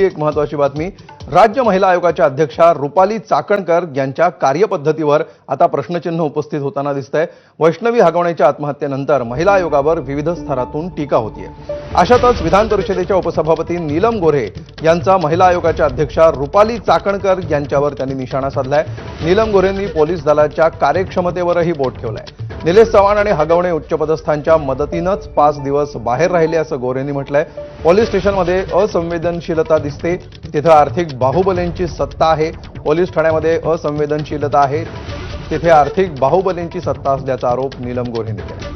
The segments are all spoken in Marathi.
एक महत्त्वाची बातमी। राज्य महिला आयोगाच्या अध्यक्षा रुपाली चाकणकर यांच्या कार्यपद्धतीवर आता प्रश्नचिन्ह उपस्थित होताना दिसतंय। वैष्णवी हगवणेच्या आत्महत्येनंतर महिला आयोगावर विविध स्तरातून टीका होतीये। अशातच विधान परिषदेच्या उपसभापती नीलम गोऱ्हे यांचा महिला आयोगाच्या अध्यक्षा रुपाली चाकणकर यांच्यावर त्यांनी निशाणा साधलाय। नीलम गोऱ्हेंनी पोलीस दलाच्या कार्यक्षमतेवरही बोट ठेवलंय। निलेश चव्हाण आणि हगवणे उच्चपदस्थांच्या मदतीनंच 5 दिवस बाहेर राहिले असं गोऱ्हेंनी म्हटलंय। पोलीस स्टेशनमध्ये असंवेदनशीलता दिसते, तिथे आर्थिक बाहुबलींची सत्ता आहे। पोलीस ठाण्यामध्ये असंवेदनशीलता आहे, तिथे आर्थिक बाहुबलींची सत्ता असल्याचा आरोप नीलम गोऱ्हेंनी केला।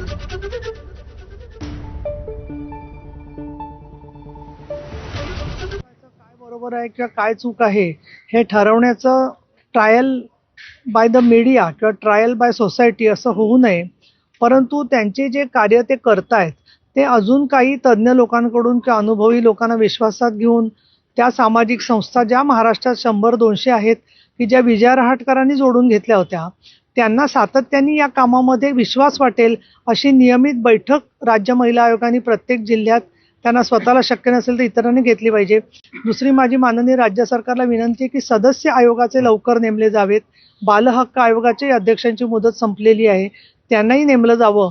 काय बरोबर आहे किंवा काय चूक आहे हे ठरवण्याचं ट्रायल बाय द मीडिया किंवा ट्रायल बाय सोसायटी असं होऊ नये, परंतु त्यांचे जे कार्य ते करतायत ते अजून काही तज्ज्ञ लोकांकडून किंवा अनुभवी लोकांना विश्वासात घेऊन त्या सामाजिक संस्था ज्या महाराष्ट्रात 100-200 आहेत की ज्या विजय रहाटकरांनी जोडून घेतल्या होत्या, त्यांना सातत्याने या कामामध्ये विश्वास वाटेल अशी नियमित बैठक राज्य महिला आयोगाने प्रत्येक जिल्ह्यात त्यांना स्वतःला शक्य नसेल तर इतरांनी घेतली पाहिजे। दुसरी माझी माननीय राज्य सरकारला विनंती आहे की सदस्य आयोगाचे लवकर नेमले जावेत। बालहक्क आयोगाच्या अध्यक्षांची मुदत संपलेली आहे, त्यांनाही नेमलं जावं।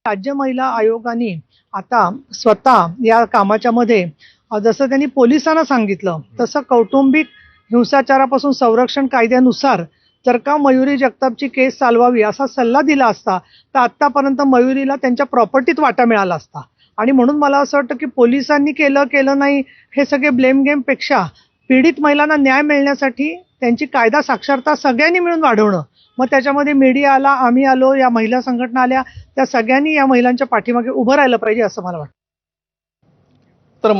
राज्य महिला आयोगाने आता स्वतः या कामाच्या मध्ये जसं त्यांनी पोलिसांना सांगितलं तसं कौटुंबिक हिंसाचारापासून संरक्षण कायद्यानुसार जर का मयुरी जगतापची केस चालवावी असा सल्ला दिला असता तर आतापर्यंत मयुरीला त्यांच्या प्रॉपर्टीत वाटा मिळाला असता। आणि म्हणून मला असं वाटतं की पोलिसांनी केलं नाही हे सगळे ब्लेम गेम पेक्षा पीडित महिलांना न्याय मिळण्यासाठी त्यांची कायदा साक्षरता सगळ्यांनी मिळून वाढवणं, मग त्याच्यामध्ये मीडिया आला, आम्ही आलो, या महिला संघटना आल्या, त्या सगळ्यांनी या महिलांच्या पाठीमागे उभं राहिलं पाहिजे असं मला वाटतं। तर